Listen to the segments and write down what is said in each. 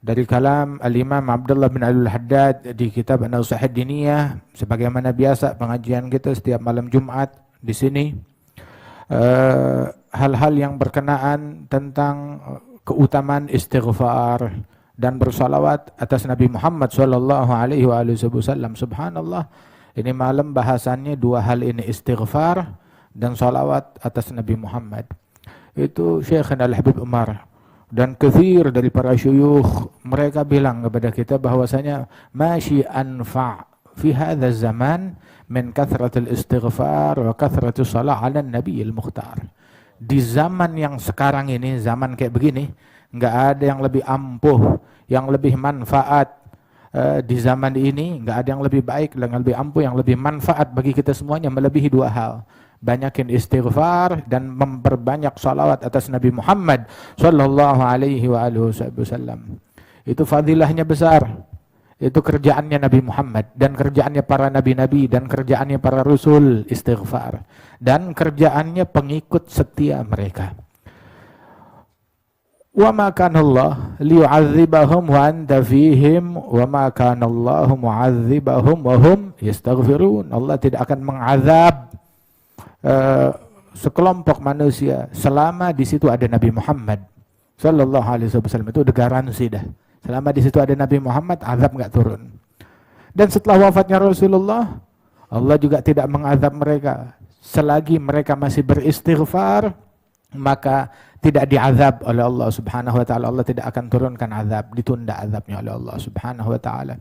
dari kalam Al-Imam Abdullah bin Al-Haddad di kitab An-Nasihat Diniyah, sebagaimana biasa pengajian kita setiap malam Jumat di sini, hal-hal yang berkenaan tentang keutamaan istighfar dan bersalawat atas Nabi Muhammad sallallahu alaihi wasallam. Subhanallah, ini malam bahasannya dua hal ini, istighfar dan salawat atas Nabi Muhammad. Itu Syekhana Al-Habib Umar dan kathir dari para syuyukh, mereka bilang kepada kita bahwasanya masyi anfa' fi hadha zaman min kathratil istighfar wa kathratus salah ala nabiyil mukhtar. Di zaman yang sekarang ini, zaman kayak begini, nggak ada yang lebih ampuh, yang lebih manfaat di zaman ini, nggak ada yang lebih baik, yang lebih ampuh, yang lebih manfaat bagi kita semuanya melebihi dua hal. Banyakin istighfar dan memperbanyak salawat atas Nabi Muhammad sallallahu alaihi wasallam. Itu fadilahnya besar. Itu kerjaannya Nabi Muhammad dan kerjaannya para nabi-nabi dan kerjaannya para rasul, istighfar, dan kerjaannya pengikut setia mereka. Wa ma kana Allah liyu'adzibahum wa anta fihim wa ma kana Allah mu'adzibahum wa hum yastaghfirun. Allah tidak akan mengazab sekelompok manusia selama di situ ada Nabi Muhammad sallallahu alaihi wasallam. Itu udah garansi dah. Selama di situ ada Nabi Muhammad, azab enggak turun. Dan setelah wafatnya Rasulullah, Allah juga tidak mengazab mereka. Selagi mereka masih beristighfar, maka tidak diazab oleh Allah Subhanahu wa taala. Allah tidak akan turunkan azab, ditunda azabnya oleh Allah Subhanahu wa taala.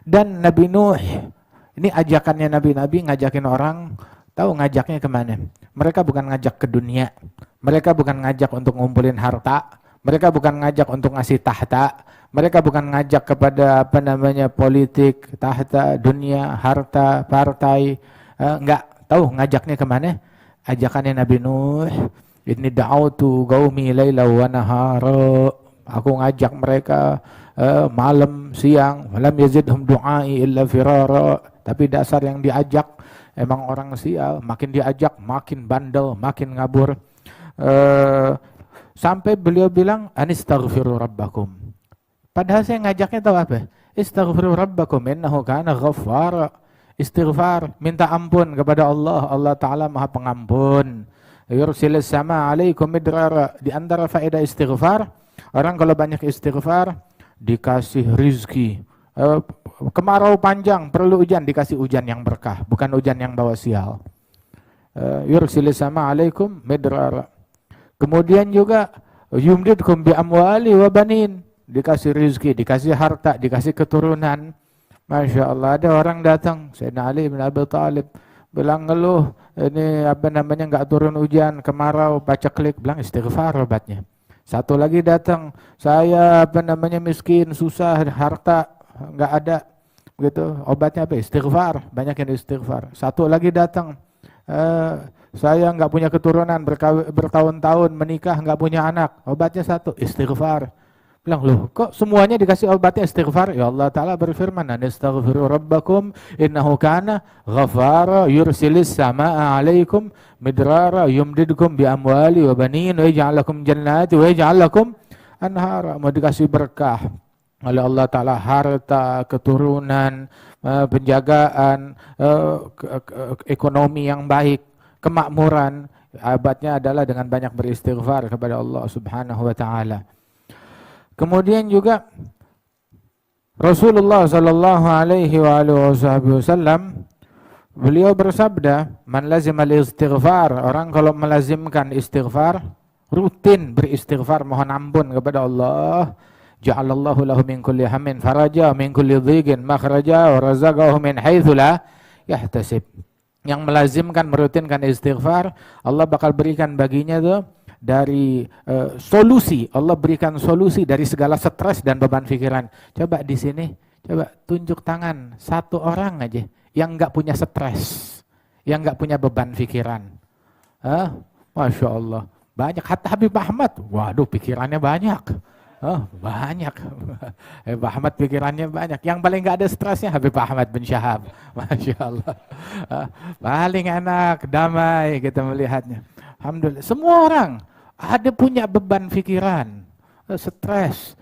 Dan Nabi Nuh, ini ajakannya nabi-nabi ngajakin orang. Tahu ngajaknya kemana? Mereka bukan ngajak ke dunia. Mereka bukan ngajak untuk ngumpulin harta. Mereka bukan ngajak untuk ngasih tahta. Mereka bukan ngajak kepada politik, tahta, dunia, harta, partai. Enggak. Tahu ngajaknya kemana? Ajakannya Nabi Nuh. Inni da'autu qaumi laila wa nahara. Aku ngajak mereka malam, siang. Walam yazidhum du'ai illa firara. Tapi dasar yang diajak emang orang sial, makin diajak makin bandel, makin ngabur. Sampai beliau bilang anistaghfiru rabbakum. Padahal saya ngajaknya tahu apa? Istaghfiru rabbakum innahu kana ghaffara. Istighfar, minta ampun kepada Allah. Allah Ta'ala Maha Pengampun. Yursilis sama alaikum midrara. Di antara faedah istighfar, orang kalau banyak istighfar dikasih rizki. Kemarau panjang, perlu hujan, dikasih hujan yang berkah, bukan hujan yang bawa sial. Yursilis sama alaikum midrara. Kemudian juga yumdidkum bi amwali wa banin, dikasih rizki, dikasih harta, dikasih keturunan. Masya Allah, ada orang datang, Sayyidina Ali bin Abi Thalib, bilang ngeluh, ini nggak turun hujan, kemarau, baca klik, bilang istighfar obatnya. Satu lagi datang, saya miskin, susah, harta nggak ada, begitu, obatnya apa? Istighfar, banyak yang istighfar. Satu lagi datang, saya nggak punya keturunan, bertahun-tahun menikah nggak punya anak, obatnya satu, istighfar. Bilang, loh kok semuanya dikasih obatnya istighfar? Ya Allah Ta'ala berfirman, anistaghfiru rabbakum innahu kana ghafara yursilis sama'a alaikum midrara yumdidkum bi amwali wa banin wa yaj'al lakum jannati wa yaj'al lakum anhara. Mau dikasih berkah oleh Allah Ta'ala, harta, keturunan, penjagaan, ekonomi yang baik, kemakmuran. Obatnya adalah dengan banyak beristighfar kepada Allah Subhanahu wa Ta'ala. Kemudian juga Rasulullah sallallahu alaihi wasallam beliau bersabda, man lazimal istighfar, orang kalau melazimkan istighfar, rutin beristighfar mohon ampun kepada Allah, ja'alallahu lahu min kulli hammin faraja min kulli dhiqin makhraja wa razaqahu min haitsu la yahtasib. Yang melazimkan merutinkan istighfar, Allah bakal berikan baginya tuh dari solusi. Allah berikan solusi dari segala stres dan beban pikiran. Coba di sini, coba tunjuk tangan satu orang aja yang nggak punya stres, yang nggak punya beban pikiran. Masya Allah, banyak. Hatta Habib Ahmad, waduh pikirannya banyak. Banyak. Habib Ahmad pikirannya banyak. Yang paling nggak ada stresnya Habib Ahmad bin Syahab. Masya Allah. Paling enak, damai kita melihatnya. Alhamdulillah. Semua orang ada punya beban pikiran, stres,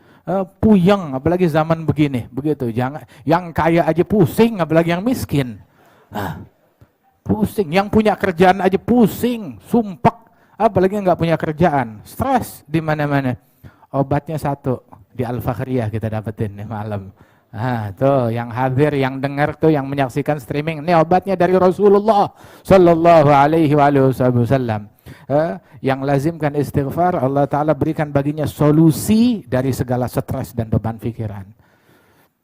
puyeng, apalagi zaman begini, begitu. Jangan yang kaya aja pusing, apalagi yang miskin. Pusing, yang punya kerjaan aja pusing, sumpek, apalagi nggak punya kerjaan, stres di mana-mana. Obatnya satu, di Al-Fakhriyah kita dapetin nih malam. Tuh yang hadir, yang dengar tuh, yang menyaksikan streaming, ini obatnya dari Rasulullah Sallallahu Alaihi Wasallam. Yang lazimkan istighfar, Allah Ta'ala berikan baginya solusi dari segala stres dan beban pikiran.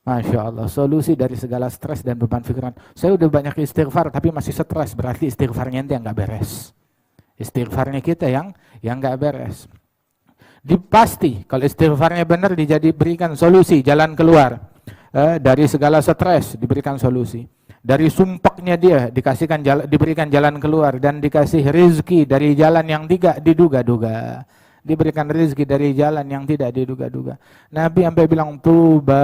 Masya Allah, solusi dari segala stres dan beban pikiran. Saya udah banyak istighfar tapi masih stres, berarti istighfarnya yang nggak beres. Istighfarnya kita yang nggak beres. Dipasti kalau istighfarnya benar berikan solusi, jalan keluar dari segala stres, diberikan solusi. Dari sumpeknya dia diberikan jalan keluar, dan dikasih rizki dari jalan yang tidak diduga-duga. Diberikan rizki dari jalan yang tidak diduga-duga. Nabi sampai bilang tuba,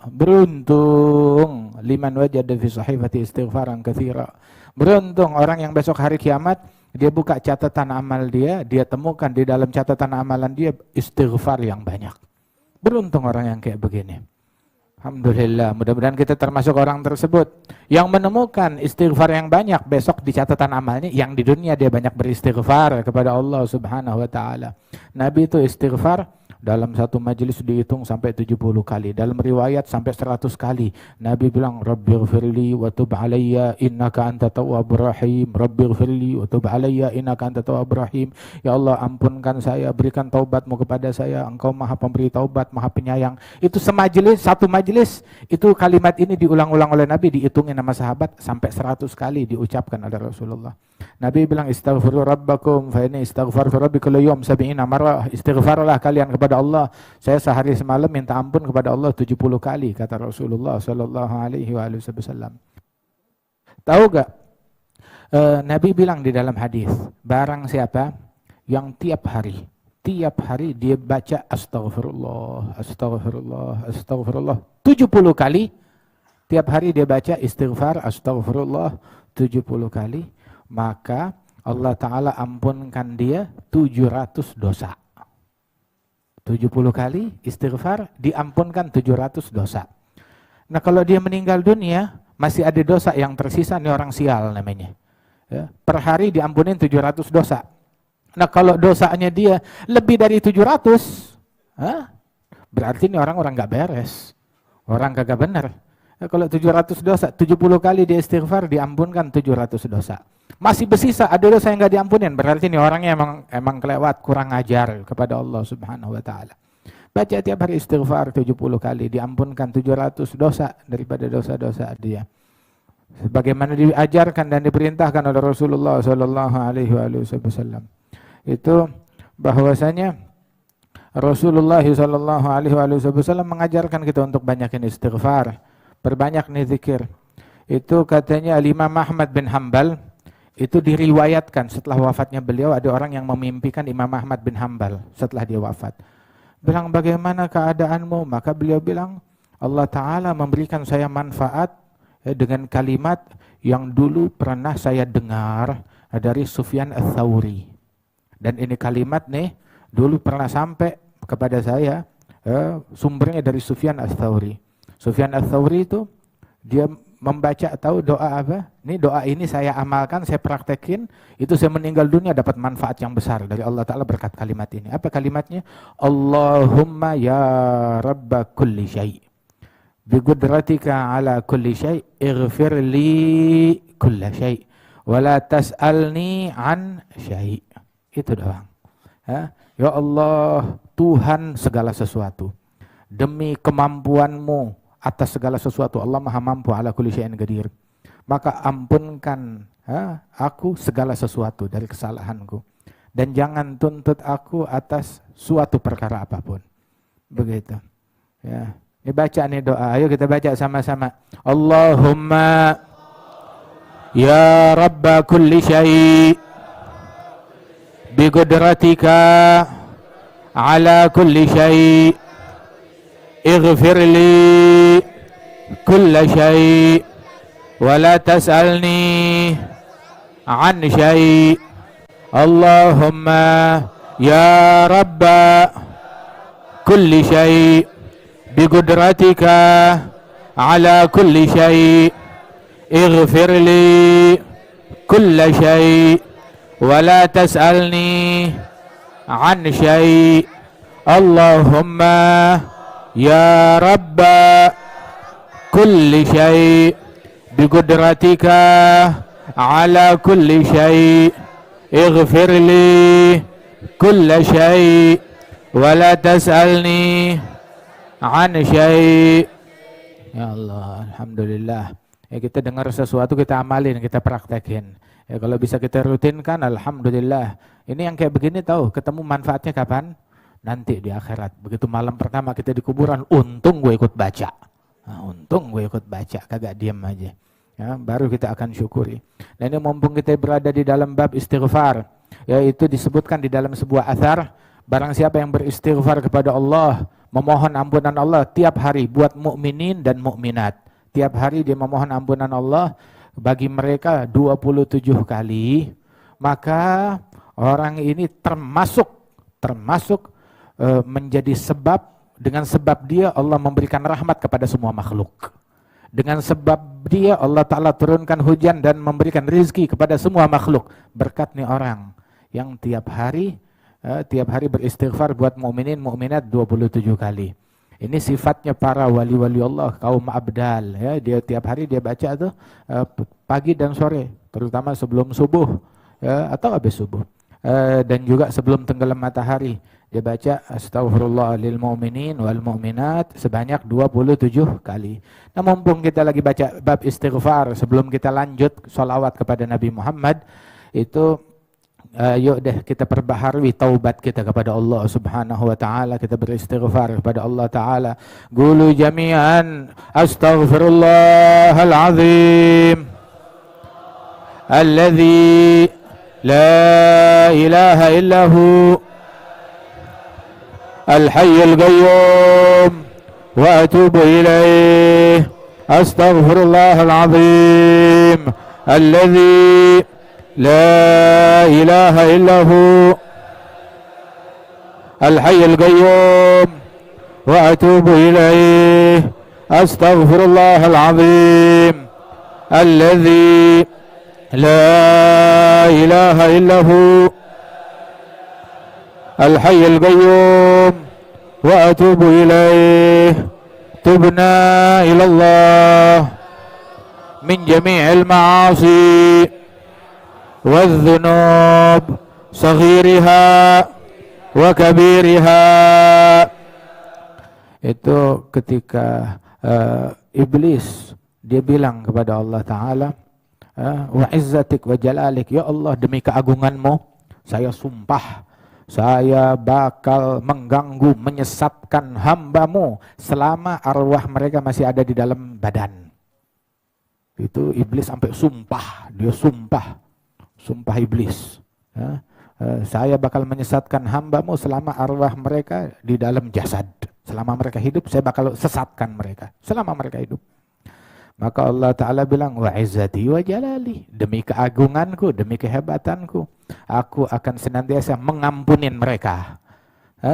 beruntung liman wajada fi sahifati istighfaran katsira. Beruntung orang yang besok hari kiamat dia buka catatan amal dia temukan di dalam catatan amalan dia istighfar yang banyak. Beruntung orang yang kayak begini. Alhamdulillah, mudah-mudahan kita termasuk orang tersebut yang menemukan istighfar yang banyak besok di catatan amalnya, yang di dunia dia banyak beristighfar kepada Allah Subhanahu wa taala. Nabi itu istighfar dalam satu majelis dihitung sampai 70 kali, dalam riwayat sampai 100 kali. Nabi bilang Rabbighfirli wa tub alayya innaka antat tawwabur rahim. Rabbighfirli wa tub alayya innaka antat tawwabur rahim. Ya Allah, ampunkan saya, berikan taubatmu kepada saya, Engkau Maha Pemberi taubat, Maha Penyayang. Itu satu majelis itu kalimat ini diulang-ulang oleh Nabi, dihitungin sama sahabat sampai 100 kali diucapkan oleh Rasulullah. Nabi bilang istaghfiru rabbakum fa inni istaghfartu rabbi kullu yawm 70 marrah. Istighfarlah kalian kepada Allah. Saya sehari semalam minta ampun kepada Allah 70 kali, kata Rasulullah sallallahu alaihi wasallam. Tahu gak? Nabi bilang di dalam hadis, barang siapa yang tiap hari dia baca astagfirullah, astagfirullah, astagfirullah 70 kali, tiap hari dia baca istighfar astagfirullah 70 kali, maka Allah Ta'ala ampunkan dia 700 dosa. 70 kali istighfar diampunkan 700 dosa. Nah kalau dia meninggal dunia masih ada dosa yang tersisa, nih orang sial namanya. Ya, per hari diampunin 700 dosa. Nah kalau dosanya dia lebih dari 700, berarti ini orang gak beres. Orang kagak benar. Nah, kalau 700 dosa, 70 kali dia istighfar diampunkan 700 dosa. Masih bersisa ada dosa yang gak diampunin, berarti ini orangnya emang kelewat, kurang ajar kepada Allah Subhanahu wa taala. Baca tiap hari istighfar 70 kali diampunkan 700 dosa daripada dosa-dosa dia. Sebagaimana diajarkan dan diperintahkan oleh Rasulullah sallallahu alaihi wasallam. Itu bahwasanya Rasulullah sallallahu alaihi wasallam mengajarkan kita untuk banyakin istighfar, perbanyak nih zikir. Itu katanya Imam Ahmad bin Hanbal, itu diriwayatkan setelah wafatnya beliau ada orang yang memimpikan Imam Ahmad bin Hanbal setelah dia wafat. Bilang, bagaimana keadaanmu? Maka beliau bilang, Allah Ta'ala memberikan saya manfaat dengan kalimat yang dulu pernah saya dengar dari Sufyan Ats-Tsauri. Dan ini kalimat nih dulu pernah sampai kepada saya, sumbernya dari Sufyan Ats-Tsauri. Sufyan Ats-Tsauri itu dia membaca, tahu doa apa? Ini doa ini saya amalkan, saya praktekin, itu saya meninggal dunia dapat manfaat yang besar dari Allah Ta'ala berkat kalimat ini. Apa kalimatnya? Allahumma ya rabba kulli syai' bi qudratika ala kulli syai' ighfir li kulla syai' wa la tas'alni an syai'. Itu doang. Ya Allah, Tuhan segala sesuatu, demi kemampuanmu atas segala sesuatu, Allah Maha Mampu ala kulli syai'in qadir, maka ampunkan aku segala sesuatu dari kesalahanku, dan jangan tuntut aku atas suatu perkara apapun. Begitu. Ya. Ini baca nih doa. Ayo kita baca sama-sama. Allahumma ya rabba kulli syai' bi qudratika ala kulli syai' ighfir li kulla syai' wa la tas'alni an syai'. Allahumma ya rabba kulli syai' biqudratika ala kulli syai' ighfir li kulla syai' wa la tas'alni an syai' Allahumma ya rabba kulli syai' biqudratika ala kulli syai' ighfir li kulla syai' wa la tas'alni an syai'. Ya Allah, alhamdulillah. Ya, kita dengar sesuatu, kita amalin, kita praktekin. Ya, kalau bisa kita rutinkan, alhamdulillah. Ini yang kayak begini tahu, ketemu manfaatnya kapan? Nanti di akhirat. Begitu malam pertama kita di kuburan, untung gue ikut baca. Nah, untung gue ikut baca, kagak diam aja. Ya, baru kita akan syukuri. Dan ini mumpung kita berada di dalam bab istighfar, yaitu disebutkan di dalam sebuah athar, barang siapa yang beristighfar kepada Allah, memohon ampunan Allah tiap hari buat mukminin dan mukminat. Tiap hari dia memohon ampunan Allah bagi mereka 27 kali, maka orang ini termasuk menjadi sebab, dengan sebab dia Allah memberikan rahmat kepada semua makhluk. Dengan sebab dia Allah Ta'ala turunkan hujan dan memberikan rizki kepada semua makhluk. Berkat nih orang yang tiap hari beristighfar buat mukminin mukminat 27 kali. Ini sifatnya para wali-wali Allah, kaum abdal. Ya, dia tiap hari dia baca tuh pagi dan sore, terutama sebelum subuh ya, atau habis subuh. Dan juga sebelum tenggelam matahari dia baca astaghfirullah lil mu'minin wal mu'minat sebanyak 27 kali. Nah, mumpung kita lagi baca bab istighfar, sebelum kita lanjut sholawat kepada Nabi Muhammad, itu yuk deh kita perbaharui taubat kita kepada Allah Subhanahu wa taala, kita beristighfar kepada Allah taala. Qulu jami'an astaghfirullahal azim alladzi la ilaha illahu al-hayyul qayyum wa atubu ilaih. Astaghfirullahal azim alladzi لا إله إلا هو الحي القيوم وأتوب إليه. أستغفر الله العظيم الذي لا إله إلا هو الحي القيوم وأتوب إليه. تبنا إلى الله من جميع المعاصي والذنوب صغيرها وكبيرها. Itu ketika iblis dia bilang kepada Allah Ta'ala, wa izzatik wa jalalik, ya Allah demi keagunganmu saya sumpah saya bakal mengganggu, menyesatkan hambamu selama arwah mereka masih ada di dalam badan. Itu iblis sampai sumpah, dia sumpah iblis, saya bakal menyesatkan hambamu selama arwah mereka di dalam jasad. Selama mereka hidup saya bakal sesatkan mereka selama mereka hidup. Maka Allah Ta'ala bilang, wa izzati wa jalali, demi keagunganku, demi kehebatanku, aku akan senantiasa mengampunin mereka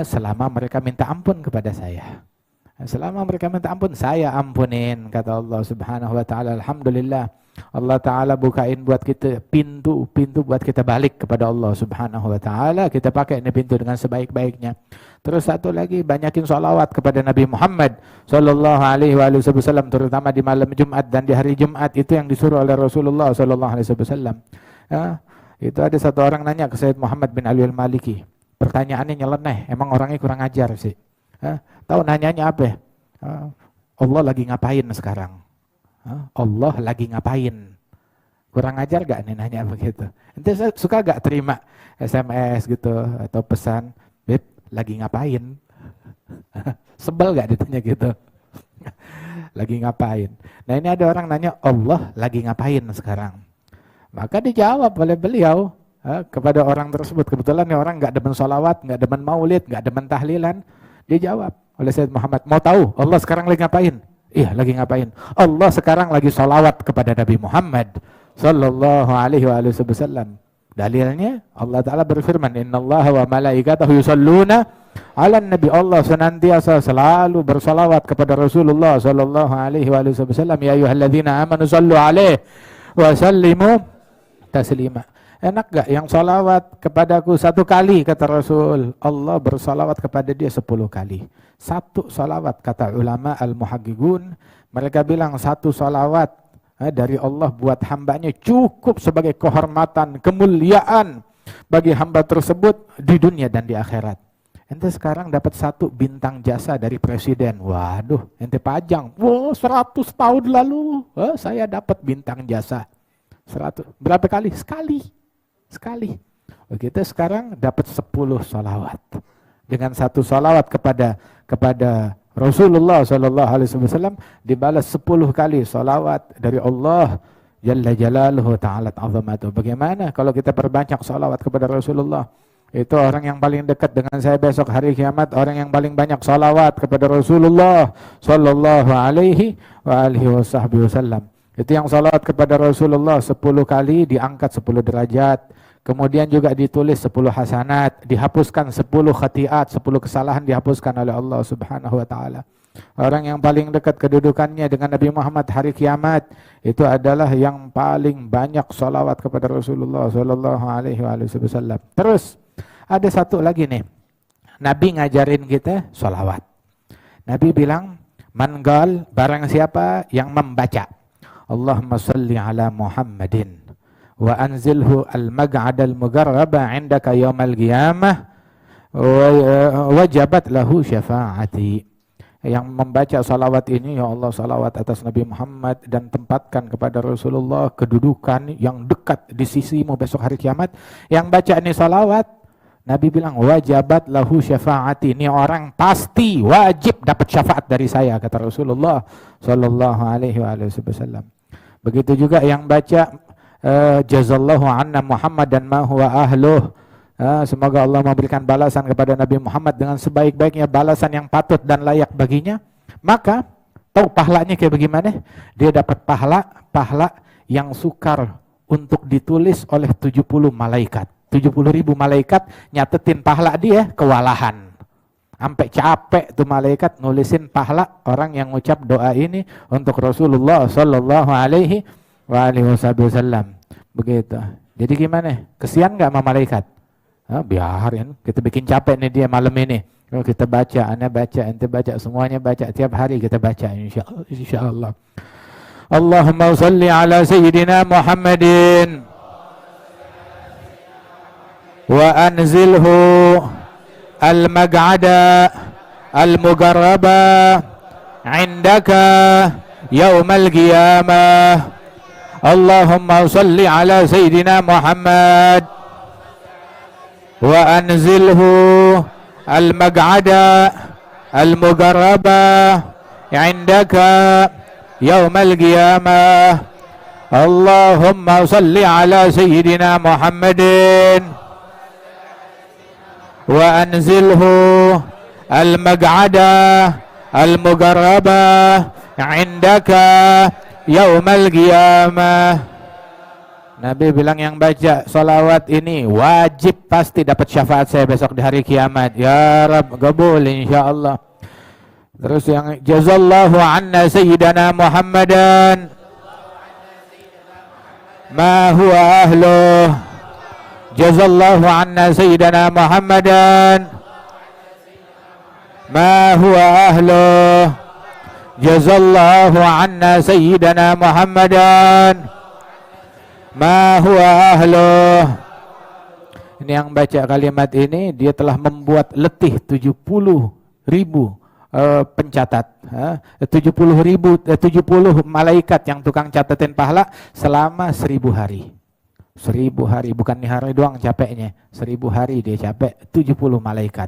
selama mereka minta ampun kepada saya. Selama mereka minta ampun, saya ampunin, kata Allah Subhanahu wa Ta'ala. Alhamdulillah, Allah Ta'ala bukain buat kita pintu buat kita balik kepada Allah Subhanahu wa Ta'ala. Kita pakai ini pintu dengan sebaik-baiknya. Terus satu lagi, banyakin sholawat kepada Nabi Muhammad Sallallahu Alaihi Wasallam, terutama di malam Jumat dan di hari Jumat. Itu yang disuruh oleh Rasulullah Sallallahu Alaihi Wasallam. Itu ada satu orang nanya ke Sayyid Muhammad bin Ali al-Maliki. Pertanyaannya nyeleneh, emang orangnya kurang ajar sih. Tahu nanyanya apa? Allah lagi ngapain sekarang? Allah lagi ngapain? Kurang ajar gak nih nanya begitu? Nanti saya suka gak terima SMS gitu atau pesan, Beb, lagi ngapain? Sebel gak ditanya gitu? Lagi ngapain? Nah, ini ada orang nanya, Allah lagi ngapain sekarang? Maka dijawab oleh beliau kepada orang tersebut. Kebetulan nih orang gak demen sholawat, gak demen maulid, gak demen tahlilan. Dia jawab oleh Sayyid Muhammad, mau tahu Allah sekarang lagi ngapain? Iya, lagi ngapain? Allah sekarang lagi sholawat kepada Nabi Muhammad Sallallahu Alaihi Wasallam. Dalilnya Allah Ta'ala berfirman, Innallaha wa malaikatahu yusalluna ala nabi. Allah senantiasa selalu bersalawat kepada Rasulullah sallallahu alaihi wasallam. Ya ayyuhalladzina amanu sallu alaihi wa sallimu taslima. Enak gak yang salawat kepadaku 1 kali, kata Rasul. Allah bersalawat kepada dia 10 kali. 1 salawat, kata ulama al-muhaqqiqun. Mereka bilang 1 salawat dari Allah buat hambanya cukup sebagai kehormatan, kemuliaan bagi hamba tersebut di dunia dan di akhirat. Ente sekarang dapat 1 bintang jasa dari presiden. Waduh, ente pajang. Wah, 100 tahun lalu saya dapat bintang jasa. 100. Berapa kali? Sekali. Kita sekarang dapat 10 salawat. Dengan 1 salawat kepada Rasulullah sallallahu alaihi wasallam dibalas 10 kali salawat dari Allah jalla jalaluhu ta'ala azamatuh. Bagaimana kalau kita perbanyak salawat kepada Rasulullah? Itu orang yang paling dekat dengan saya besok hari kiamat, orang yang paling banyak salawat kepada Rasulullah sallallahu alaihi wa alihi wasallam. Itu yang salawat kepada Rasulullah 10 kali diangkat 10 derajat. Kemudian juga ditulis 10 hasanat, dihapuskan 10 khatiat, 10 kesalahan dihapuskan oleh Allah Subhanahu wa taala. Orang yang paling dekat kedudukannya dengan Nabi Muhammad hari kiamat itu adalah yang paling banyak salawat kepada Rasulullah sallallahu alaihi wasallam. Terus ada 1 lagi nih. Nabi ngajarin kita salawat. Nabi bilang, "Man qal, barang siapa yang membaca Allahumma shalli ala Muhammadin wa anzilhu al-mag'ad al-mugarraba 'indaka yaumal qiyamah wajabat lahu syafa'ati." Yang membaca salawat ini, ya Allah salawat atas Nabi Muhammad dan tempatkan kepada Rasulullah kedudukan yang dekat di sisimu besok hari kiamat. Yang baca ini salawat, Nabi bilang wajabat lahu syafa'ati. Ini orang pasti wajib dapat syafaat dari saya, kata Rasulullah sallallahu alaihi wasallam. Begitu juga yang baca jazallahu anna Muhammad dan ma huwa ahluh. Semoga Allah memberikan balasan kepada Nabi Muhammad dengan sebaik-baiknya balasan yang patut dan layak baginya. Maka tahu pahalanya kayak bagaimana? Dia dapat pahala yang sukar untuk ditulis oleh 70 malaikat. 70.000 malaikat nyatetin pahala dia kewalahan. Sampai capek tuh malaikat nulisin pahala orang yang ngucap doa ini untuk Rasulullah sallallahu alaihi wasallam. Begitu. Jadi gimana? Kesian enggak sama malaikat? Biarin, kita bikin capek nih dia malam ini. Kita baca, ana baca, ente baca, semuanya baca, tiap hari kita baca insyaallah. Allahumma shalli ala sayyidina Muhammadin wa anzilhu al-mag'ada al-mugarraba 'indaka yaumal qiyamah. Allahumma shalli ala sayyidina Muhammad wa anzilhu al-mag'ada al-mugarraba 'indaka yaumal qiyamah. Allahumma shalli ala sayyidina Muhammadin wa anzilhu al-mag'ada al-mugarraba 'indaka yaumal qiyamah. Nabi bilang yang baca salawat ini wajib pasti dapat syafaat saya besok di hari kiamat. Ya Rabb, qabul insyaallah. Terus yang jazallahu anna sayyidana Muhammadan ma huwa ahluh. Jazallahu anna sayyidana Muhammadan ma huwa ahluh. Jazallahu anna sayyidana Muhammadan ma huwa ahluh. Ini yang baca kalimat ini dia telah membuat letih 70.000 pencatat, 70 malaikat yang tukang catatin pahala selama 1000 hari. 1000 hari, bukan nih hari doang capeknya. 1000 hari dia capek, 70 malaikat.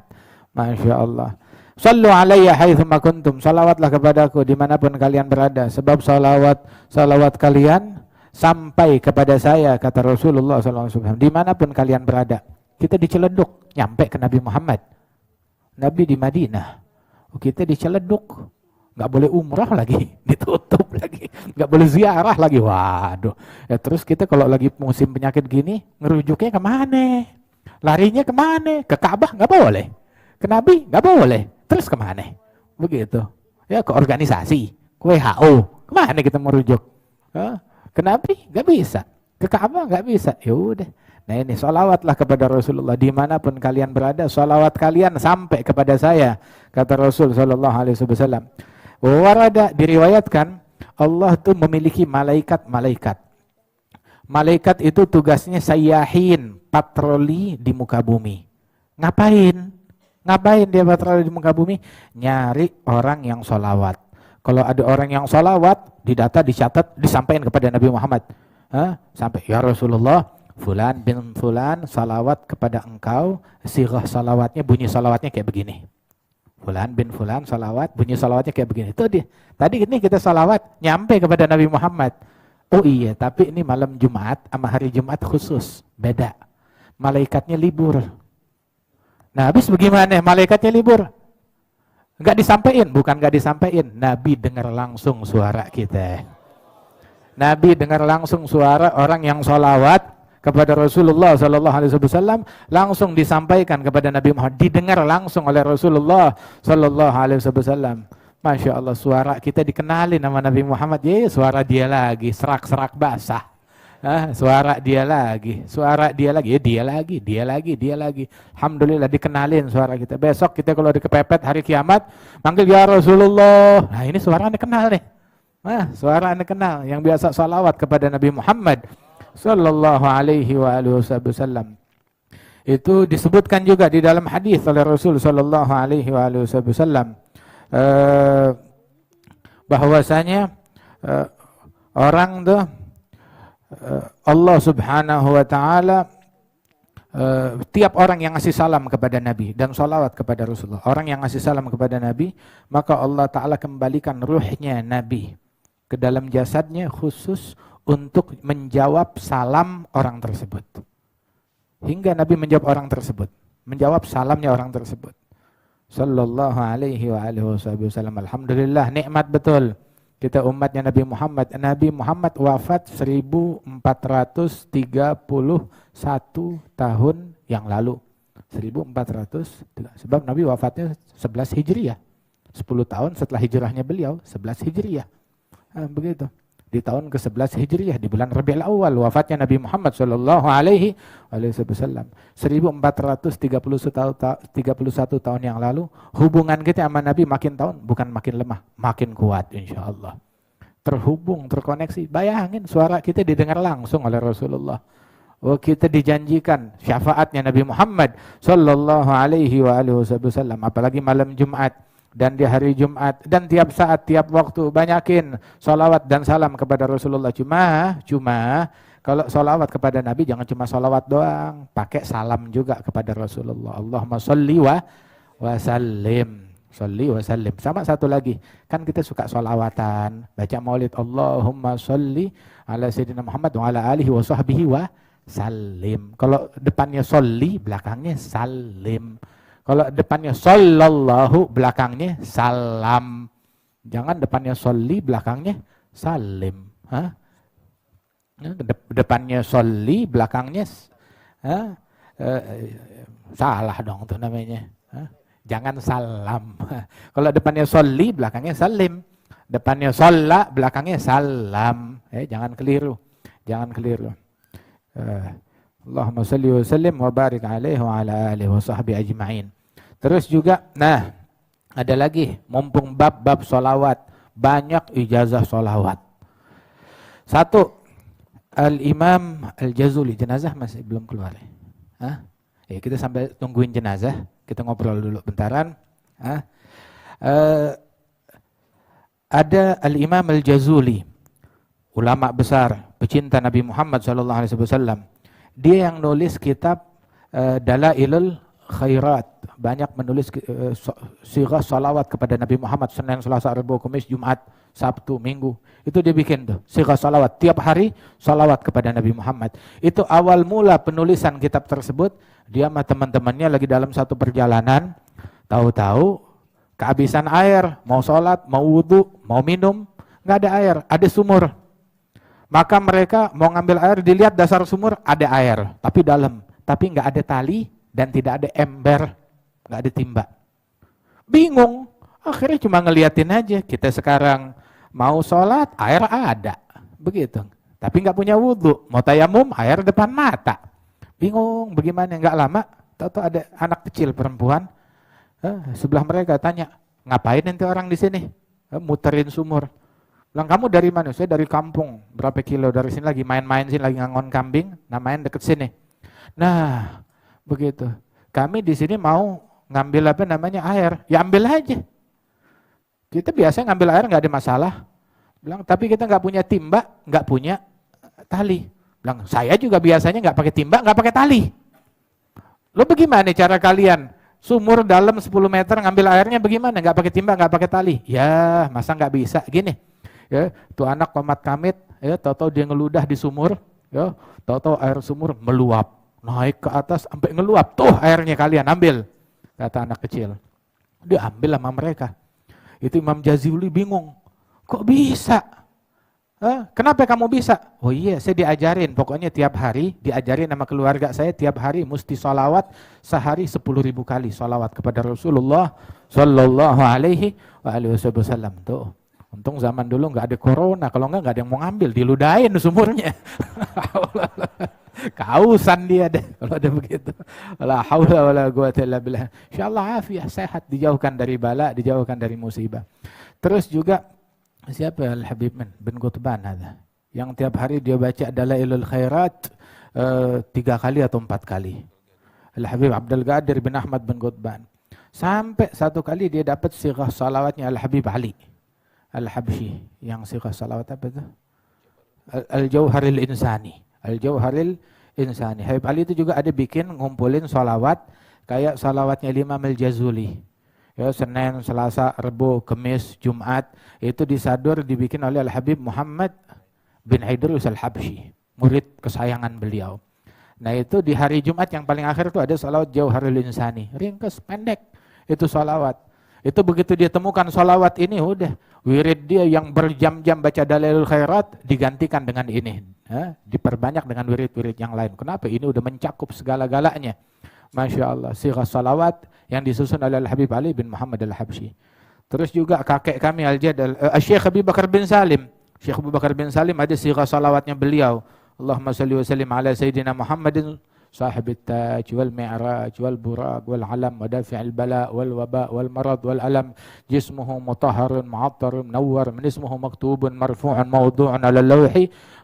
Masya Allah. Sallu alayya haitsuma kuntum. Salawatlah kepadaku dimanapun kalian berada. Sebab salawat kalian sampai kepada saya, kata Rasulullah SAW, dimanapun kalian berada. Kita di Ciledug, nyampe ke Nabi Muhammad. Nabi di Madinah, kita di Ciledug, nggak boleh umrah lagi, ditutup lagi, nggak boleh ziarah lagi. Waduh. Ya terus kita kalau lagi musim penyakit gini, ngerujuknya kemana? Larinya kemana? Ke Ka'bah nggak boleh, ke Nabi nggak boleh. Terus kemana? Begitu. Ya ke organisasi, ke WHO, kemana kita merujuk? Ke Nabi nggak bisa, ke Ka'bah nggak bisa. Ya udah. Nah ini sholawatlah kepada Rasulullah dimanapun kalian berada. Sholawat kalian sampai kepada saya, kata Rasul Sallallahu Alaihi Wasallam. Warada diriwayatkan Allah tuh memiliki malaikat-malaikat. Malaikat itu tugasnya sayyahin, patroli di muka bumi. Ngapain? Ngapain dia patroli di muka bumi? Nyari orang yang sholawat. Kalau ada orang yang sholawat, didata, dicatat, disampaikan kepada Nabi Muhammad. Sampai ya Rasulullah, Fulan bin Fulan salawat kepada engkau, sirah salawatnya, bunyi salawatnya kayak begini. Fulan bin Fulan salawat, bunyi salawatnya kayak begini. Itu dia. Tadi ini kita salawat, nyampe kepada Nabi Muhammad. Oh iya, tapi ini malam Jumat sama hari Jumat khusus, beda. Malaikatnya libur. Nah habis bagaimana? Malaikatnya libur. Enggak disampaikan, bukan enggak disampaikan. Nabi dengar langsung suara kita. Nabi dengar langsung suara orang yang sholawat kepada Rasulullah Sallallahu Alaihi Wasallam, langsung disampaikan kepada Nabi Muhammad, didengar langsung oleh Rasulullah Sallallahu Alaihi Wasallam. Masya Allah, suara kita dikenali nama Nabi Muhammad. Ya, suara dia lagi, serak-serak basah. Suara dia lagi, ya dia lagi. Alhamdulillah dikenalin suara kita. Besok kita kalau dikepepet hari kiamat, manggil ya Rasulullah. Nah ini suara anda kenal nih. Suara anda kenal, yang biasa salawat kepada Nabi Muhammad Sallallahu Alaihi Wasallam. Itu disebutkan juga di dalam hadis oleh Rasul Sallallahu Alaihi Wasallam bahwasanya orang tuh Allah Subhanahu Wa Taala tiap orang yang ngasih salam kepada Nabi dan salawat kepada Rasulullah, orang yang ngasih salam kepada Nabi, maka Allah Taala kembalikan ruhnya Nabi ke dalam jasadnya khusus untuk menjawab salam orang tersebut. Hingga Nabi menjawab orang tersebut, menjawab salamnya orang tersebut. Sallallahu alaihi wasallam. Alhamdulillah, nikmat betul kita umatnya Nabi Muhammad. Nabi Muhammad wafat 1431 tahun yang lalu. 1400, sebab Nabi wafatnya 11 Hijriah. 10 tahun setelah hijrahnya beliau, 11 Hijriah. Begitu. Di tahun ke-11 Hijriah, di bulan Rabiul Awal, wafatnya Nabi Muhammad Sallallahu Alaihi Wasallam. 1431 tahun yang lalu, hubungan kita sama Nabi makin tahun, bukan makin lemah, makin kuat insya Allah. Terhubung, terkoneksi. Bayangin suara kita didengar langsung oleh Rasulullah. Oh, kita dijanjikan syafaatnya Nabi Muhammad Sallallahu Alaihi Wasallam, apalagi malam Jumat. Dan di hari Jumat, dan tiap saat, tiap waktu, banyakin salawat dan salam kepada Rasulullah. Cuma kalau salawat kepada Nabi jangan cuma salawat doang, pakai salam juga kepada Rasulullah. Allahumma sholli wa sallim. Sholli wa sallim. Sama satu lagi, kan kita suka salawatan, baca maulid, Allahumma sholli ala sayyidina Muhammad wa ala alihi wa sahbihi wa sallim. Kalau depannya sholli, belakangnya salim. Kalau depannya sallallahu, belakangnya salam. Jangan depannya sholli, belakangnya salim. Depannya sholli, belakangnya salah dong tuh namanya. Jangan salam. Kalau depannya sholli, belakangnya salim. Depannya sholla, belakangnya salam. Jangan keliru. Jangan keliru. Allahumma salli wa sallim wa barik alaihi wa ala alihi wa sahbihi ajma'in. Terus juga, nah ada lagi, mumpung bab sholawat, banyak ijazah sholawat. Satu, Al-Imam Al-Jazuli, jenazah masih belum keluar. Ya, kita sambil tungguin jenazah, kita ngobrol dulu bentaran. Ada Al-Imam Al-Jazuli, ulama besar, pecinta Nabi Muhammad SAW. Dia yang nulis kitab Dalailul Khairat, banyak menulis sirah salawat kepada Nabi Muhammad, Senin, Selasa, Rabu, Kamis, Jumat, Sabtu, Minggu. Itu dia bikin tuh, sirah salawat. Tiap hari salawat kepada Nabi Muhammad. Itu awal mula penulisan kitab tersebut, dia sama teman-temannya lagi dalam satu perjalanan, tahu-tahu kehabisan air, mau sholat, mau wudhu, mau minum, nggak ada air, ada sumur. Maka mereka mau ngambil air, dilihat dasar sumur ada air, tapi dalam, tapi nggak ada tali dan tidak ada ember, nggak ada timba. Bingung, akhirnya cuma ngeliatin aja. Kita sekarang mau sholat, air ada, begitu. Tapi nggak punya wudhu, mau tayamum, air depan mata. Bingung, bagaimana? Nggak lama, tahu-tahu ada anak kecil perempuan, sebelah mereka tanya, ngapain nanti orang di sini? Muterin sumur. Bilang, kamu dari mana? Saya dari kampung, berapa kilo dari sini, lagi main-main sini, lagi ngangon kambing, namanya deket sini. Nah, begitu. Kami di sini mau ngambil apa namanya air, ya ambil aja. Kita biasanya ngambil air nggak ada masalah. Bilang, tapi kita nggak punya timba, nggak punya tali. Bilang, saya juga biasanya nggak pakai timba, nggak pakai tali. Lo bagaimana cara kalian? Sumur dalam 10 meter ngambil airnya bagaimana? Nggak pakai timba, nggak pakai tali. Ya, masa nggak bisa? Gini, ya, tuh anak komat kamit, ya, tahu-tahu dia ngeludah di sumur, ya, tahu-tahu air sumur meluap, naik ke atas sampai ngeluap. Tuh airnya kalian ambil, kata anak kecil. Dia ambil sama mereka. Itu Imam Jazuli bingung, kok bisa? Kenapa kamu bisa? Oh iya, saya diajarin, pokoknya tiap hari diajarin sama keluarga saya, tiap hari mesti sholawat sehari 10.000 kali sholawat kepada Rasulullah Sallallahu Alaihi Wasallam. Tuh, untung zaman dulu nggak ada corona, kalau nggak ada yang mau ngambil, diludahin sumurnya. Kausan dia deh kalau ada begitu. La haula wala quwata illa billah. Insyaallah afiah, sehat, dijauhkan dari bala, dijauhkan dari musibah. Terus juga siapa Al-Habib bin Qutban ada, yang tiap hari dia baca Dalailul Khairat 3 kali atau 4 kali. Al-Habib Abdul Qadir bin Ahmad bin Qutban. Sampai satu kali dia dapat sighah salawatnya Al-Habib Ali Al-Habsyi, yang sighah salawat apa itu? Al-Jauharil Insani. Al-Jauharil Insani. Habib Ali itu juga ada bikin ngumpulin salawat kayak salawatnya Imam Al-Jazuli. Ya, Senin, Selasa, Rabu, Kamis, Jumat, itu disadur dibikin oleh Al-Habib Muhammad bin Idrus Al-Habsyi, murid kesayangan beliau. Nah, itu di hari Jumat yang paling akhir itu ada salawat Jauharul Insani, ringkas, pendek, itu salawat. Itu begitu dia temukan salawat ini, udah wirid dia yang berjam-jam baca Dalailul Khairat digantikan dengan ini, diperbanyak dengan wirid-wirid yang lain. Kenapa? Ini udah mencakup segala-galanya. Masya Allah, sighah salawat yang disusun oleh Al-Habib Ali bin Muhammad Al-Habsyi. Terus juga kakek kami Al-Jad, Syekh Abu Bakar bin Salim. Syekh Abu Bakar bin Salim ada sighah salawatnya beliau. Allahumma salli wa sallim ala Sayyidina Muhammadin صاحب التاج والمعراج والبراق والعلم ودافع البلاء والوباء والمرض والألم جسمه مطهر معطر منور من اسمه مكتوب مرفوع موضوع على اللوح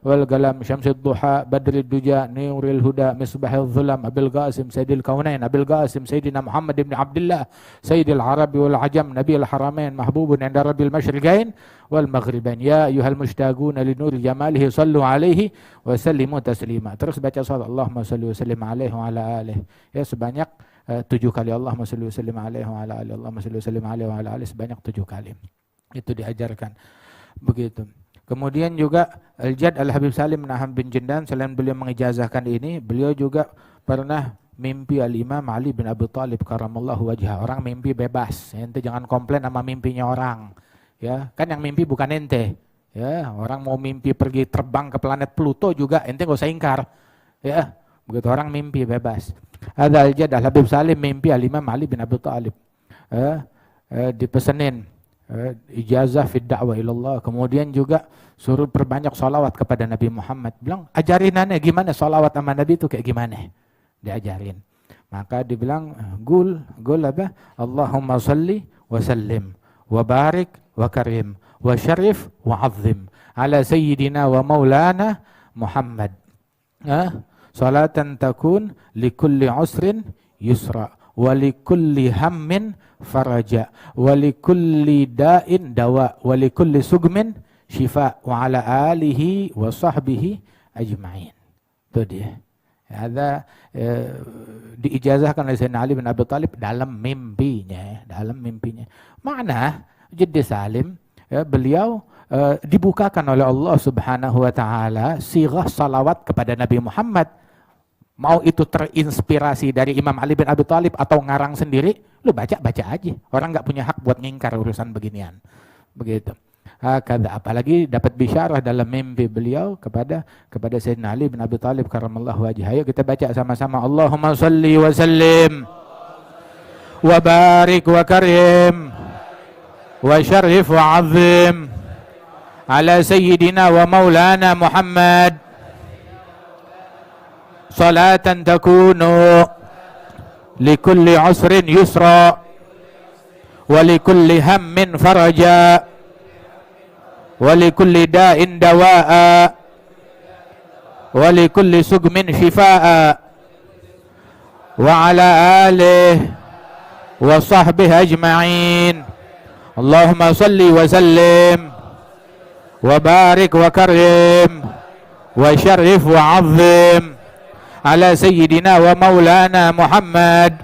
والقلم شمس الضحى بدر الدجى نور الهدى مصباح الظلم أبي القاسم سيد الكونين أبي القاسم سيدنا محمد بن عبد الله سيد العرب والعجم نبي الحرمين محبوب عند رب المشرقين والمغربين يا أيها المشتاقون لنور جماله صلوا عليه وسلموا تسليما. Terus baca salat Allahumma salli wa sallim alaihi wa ala alihi, ya sebanyak 7 kali Allahumma salli wa sallim alaihi wa ala alihi, Allahumma salli wa sallim alaihi wa ala alihi, sebanyak 7 kali. Itu diajarkan begitu. Kemudian juga Al-Jad Al-Habib Salim bin Ahmad bin Jindan, selain beliau mengijazahkan ini, beliau juga pernah mimpi Al-Imam Ali bin Abi Thalib karamallahu wajhah. Orang mimpi bebas, ente jangan komplain sama mimpinya orang. Ya, kan yang mimpi bukan ente. Ya, orang mau mimpi pergi terbang ke planet Pluto juga ente enggak usah ingkar. Ya, begitu orang mimpi bebas. Ada Al-Jad Al-Habib Salim mimpi Al-Imam Ali bin Abi Thalib. Dipesenin ijazah fid da'wah ilallah. Kemudian juga suruh perbanyak salawat kepada Nabi Muhammad. Bilang, ajarin aneh gimana salawat sama Nabi itu kayak gimana? Diajarin. Maka dibilang, gul apa? Allahumma salli wa sallim wa barik wa karim wa syarif wa azim ala sayyidina wa maulana Muhammad. Salatan takun likulli usrin yusra wa likulli hammin faraja wa likulli da'in dawa wa likulli sugmin syifa wa ala alihi wa sahbihi ajma'in. Itu dia. Ada diijazahkan oleh Sayyidina Ali bin Abi Thalib dalam mimpinya, Mana Jaddi Salim, ya, beliau dibukakan oleh Allah Subhanahu wa taala sighah salawat kepada Nabi Muhammad. Mau itu terinspirasi dari Imam Ali bin Abi Thalib atau ngarang sendiri, lu baca aja. Orang nggak punya hak buat ngingkar urusan beginian. Begitu. Apalagi dapat bisyarah dalam mimpi beliau kepada Sayyidina Ali bin Abi Thalib karramallahu wajhah. Ayo kita baca sama-sama. Allahumma salli wa sallim wa barik wa karim wa syarif wa azim ala sayyidina wa maulana Muhammad salatan takunu likulli usrin yusra wa likulli hammin faraja wa likulli da'in dawa'a wa likulli sugmin shifaa'a wa ala alihi wa sahbihi ajma'in. Allahumma salli wa sallim wa barik wa karim wa syarif wa azim ala sayyidina wa maulana Muhammad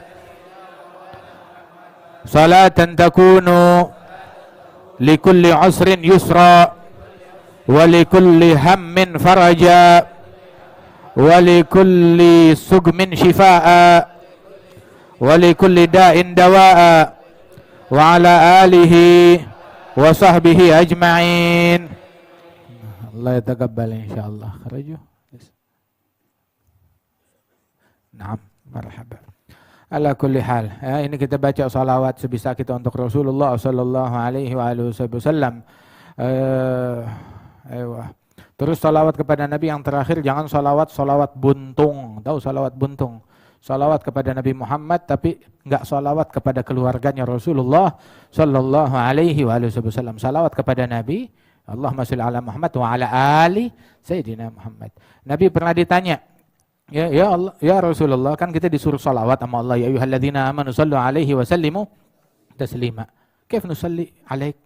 salatan takunu likulli usrin yusra wa likulli hammin faraja wa likulli sugmin shifaa'a wa likulli da'in dawa'a wa ala alihi wa sahbihi ajma'in. Allah yataqabbal insyaallah. Kharaju. Naam, marhaba. Ala kulli hal. Ya, ini kita baca salawat sebisa kita untuk Rasulullah sallallahu alaihi wa alihi wasallam. Terus salawat kepada Nabi yang terakhir, jangan salawat buntung. Tahu salawat buntung? Salawat kepada Nabi Muhammad tapi enggak salawat kepada keluarganya Rasulullah sallallahu alaihi wa alihi wasallam. Salawat kepada Nabi, Allahumma shalli ala Muhammad wa ala ali sayyidina Muhammad. Nabi pernah ditanya, Ya Allah, ya Rasulullah, kan kita disuruh salawat sama Allah, ya ayyuhalladzina amanu sallu alaihi wa sallimu taslima. Kaif nusalli alaik?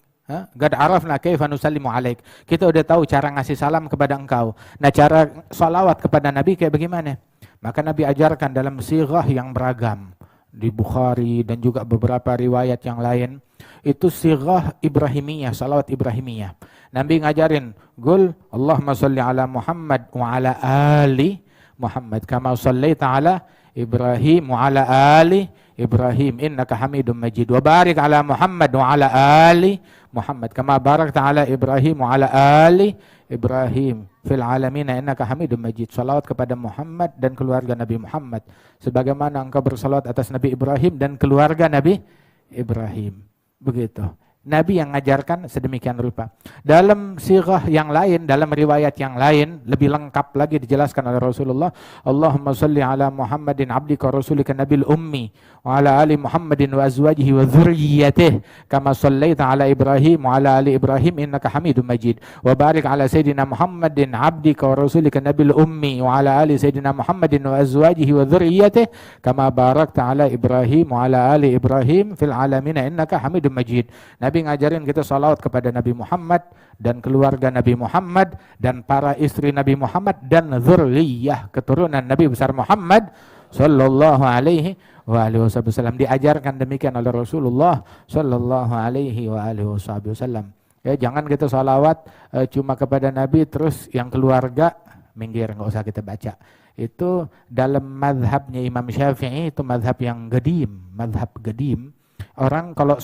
Qad arafna kaifa nusallimu alaik. Kita udah tahu cara ngasih salam kepada engkau. Nah, cara salawat kepada Nabi kayak bagaimana? Maka Nabi ajarkan dalam sighah yang beragam. Di Bukhari dan juga beberapa riwayat yang lain. Itu sighah Ibrahimiyah, salawat Ibrahimiyah. Nabi ngajarin, Qul Allahumma salli ala Muhammad wa ala ali Muhammad kama sallaita ala Ibrahim wa ala ali Ibrahim innaka Hamidum Majid wa barik ala Muhammad wa ala ali Muhammad kama barakta ala Ibrahim wa ala ali Ibrahim fil alamin innaka Hamidum Majid. Salawat kepada Muhammad dan keluarga Nabi Muhammad sebagaimana engkau bersalawat atas Nabi Ibrahim dan keluarga Nabi Ibrahim. Begitu. Nabi yang mengajarkan sedemikian rupa. Dalam sighah yang lain, dalam riwayat yang lain, lebih lengkap lagi dijelaskan oleh Rasulullah. Allahumma salli ala Muhammadin abdika rasulika nabil ummi wa ala ali Muhammadin wa azwajihi wa dhurriyyatihi kama sallaita ala Ibrahim wa ala ali Ibrahim innaka Hamidum Majid. Wa barik ala Sayyidina Muhammadin abdika wa rasulika nabil ummi wa ala ali Sayyidina Muhammadin wa azwajihi wa dhurriyyatihi kama barakta ala Ibrahim wa ala ali Ibrahim fil alamin innaka Hamidum Majid. Nabi ngajarin kita salawat kepada Nabi Muhammad dan keluarga Nabi Muhammad dan para istri Nabi Muhammad dan zurriyah keturunan Nabi besar Muhammad sallallahu alaihi wa alihi wasallam. Diajarkan demikian oleh Rasulullah sallallahu alaihi wa alihi wasallam. Ya, jangan kita salawat cuma kepada Nabi terus yang keluarga minggir, enggak usah kita baca. Itu dalam mazhabnya Imam Syafi'i, itu mazhab yang qadim, mazhab qadim. Orang kalau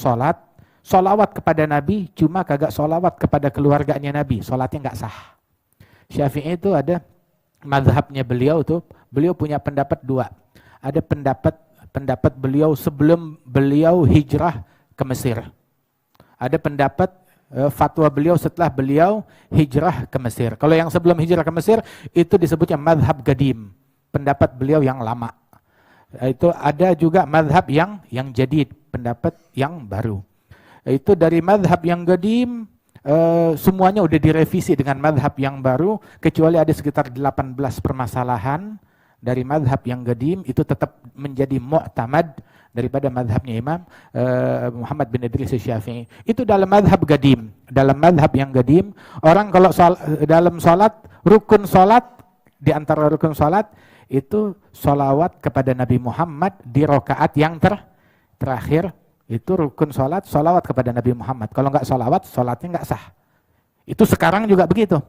solawat kepada Nabi, cuma kagak solawat kepada keluarganya Nabi, solatnya nggak sah. Syafi'i itu ada mazhabnya beliau tuh, beliau punya pendapat dua. Ada pendapat beliau sebelum beliau hijrah ke Mesir. Ada pendapat fatwa beliau setelah beliau hijrah ke Mesir. Kalau yang sebelum hijrah ke Mesir itu disebutnya mazhab qadim, pendapat beliau yang lama. Itu ada juga mazhab yang jadid, pendapat yang baru. Itu dari mazhab yang qadim semuanya udah direvisi dengan mazhab yang baru, kecuali ada sekitar 18 permasalahan dari mazhab yang qadim itu tetap menjadi mu'tamad daripada mazhabnya Imam Muhammad bin Idris Syafi'i. Itu dalam mazhab qadim. Dalam mazhab yang qadim, orang kalau dalam salat, rukun salat, di antara rukun salat itu salawat kepada Nabi Muhammad di rakaat yang terakhir. Itu rukun salat, salawat kepada Nabi Muhammad. Kalau enggak salawat, salatnya enggak sah. Itu sekarang juga begitu.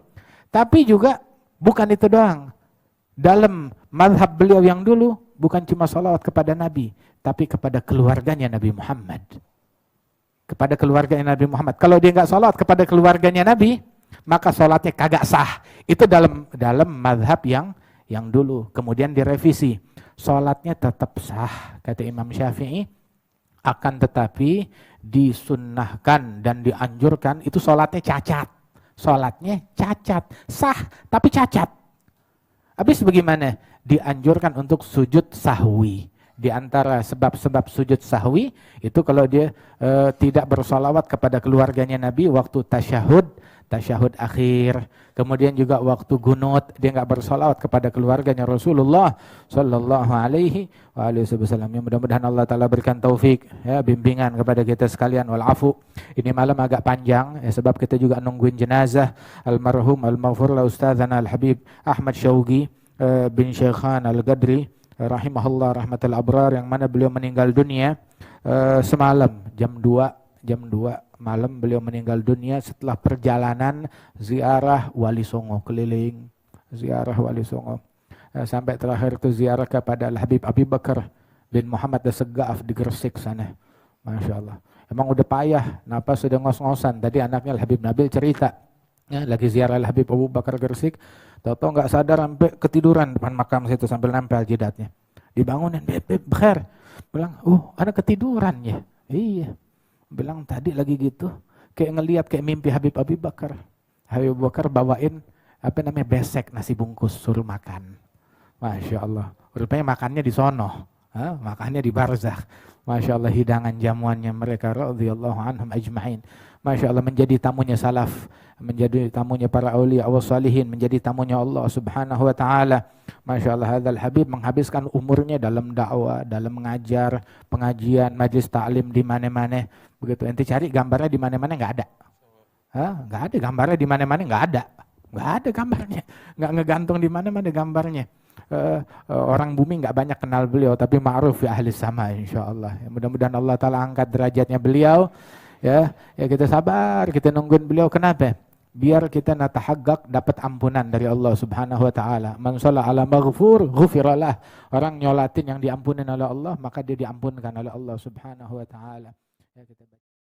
Tapi juga bukan itu doang. dalam mazhab beliau yang dulu bukan cuma salawat kepada Nabi, tapi kepada keluarganya Nabi Muhammad. Kepada keluarganya Nabi Muhammad. Kalau dia nggak salawat kepada keluarganya Nabi, maka salatnya kagak sah. Itu dalam mazhab yang dulu. Kemudian direvisi. Salatnya tetap sah, kata Imam Syafi'i. Akan tetapi disunnahkan dan dianjurkan itu salatnya cacat. Salatnya cacat. Sah, tapi cacat. Habis bagaimana? Dianjurkan untuk sujud sahwi. Di antara sebab-sebab sujud sahwi itu kalau dia tidak bersolawat kepada keluarganya Nabi waktu tasyahud akhir, kemudian juga waktu gunut dia nggak bersolawat kepada keluarganya Rasulullah Sallallahu Alaihi Wasallam. Mudah-mudahan Allah Taala berikan taufik, ya, bimbingan kepada kita sekalian. Walafu. Ini malam agak panjang, ya, sebab kita juga nungguin jenazah almarhum al-maghfurlah Ustadzana Al-Habib Ahmad Syauqi bin Syekhan Al-Gadri rahimahullah rahmatul abrar, yang mana beliau meninggal dunia semalam jam 2 malam beliau meninggal dunia setelah perjalanan ziarah Wali Songo, keliling ziarah Wali Songo, sampai terakhir itu ziarah kepada Al-Habib Abi Bakar bin Muhammad As-Segaf di Gresik sana. Masya Allah, emang udah payah, napas sudah ngos-ngosan. Tadi anaknya Al-Habib Nabil cerita, ya, lagi ziarah Al-Habib Abu Bakar Gresik, tahu-tahu nggak sadar sampai ketiduran depan makam situ sambil nempel jidatnya. Dibangunin, beb, bekher. Bilang, ada ketiduran ya. Iya. Bilang tadi lagi gitu, kayak ngelihat kayak mimpi Habib Abi Bakar. Habib Abu Bakar bawain besek nasi bungkus suruh makan. Masya Allah. Rupanya makannya di sono, makannya di barzakh. Masya Allah, hidangan jamuannya mereka radhiyallahu anhum ajma'in. Masya Allah, menjadi tamunya salaf, menjadi tamunya para aulia wa salihin, menjadi tamunya Allah Subhanahu wa taala. Masya Allah, hadzal habib menghabiskan umurnya dalam dakwah, dalam mengajar, pengajian, majlis taklim di mana-mana. Begitu ente cari gambarnya di mana-mana nggak ada. Nggak ada gambarnya di mana-mana, nggak ada gambarnya. Nggak ngegantung di mana-mana gambarnya. Orang bumi nggak banyak kenal beliau, tapi ma'ruf ya ahli sama, insyaallah. Ya, mudah-mudahan Allah Ta'ala angkat derajatnya beliau. Ya kita sabar, kita nungguin beliau. Kenapa? Biar kita natahaggaq dapat ampunan dari Allah Subhanahu wa taala. Man shalla ala maghfur ghufiralah. Orang nyolatin yang diampunin oleh Allah, maka dia diampunkan oleh Allah Subhanahu wa taala. Ya, kita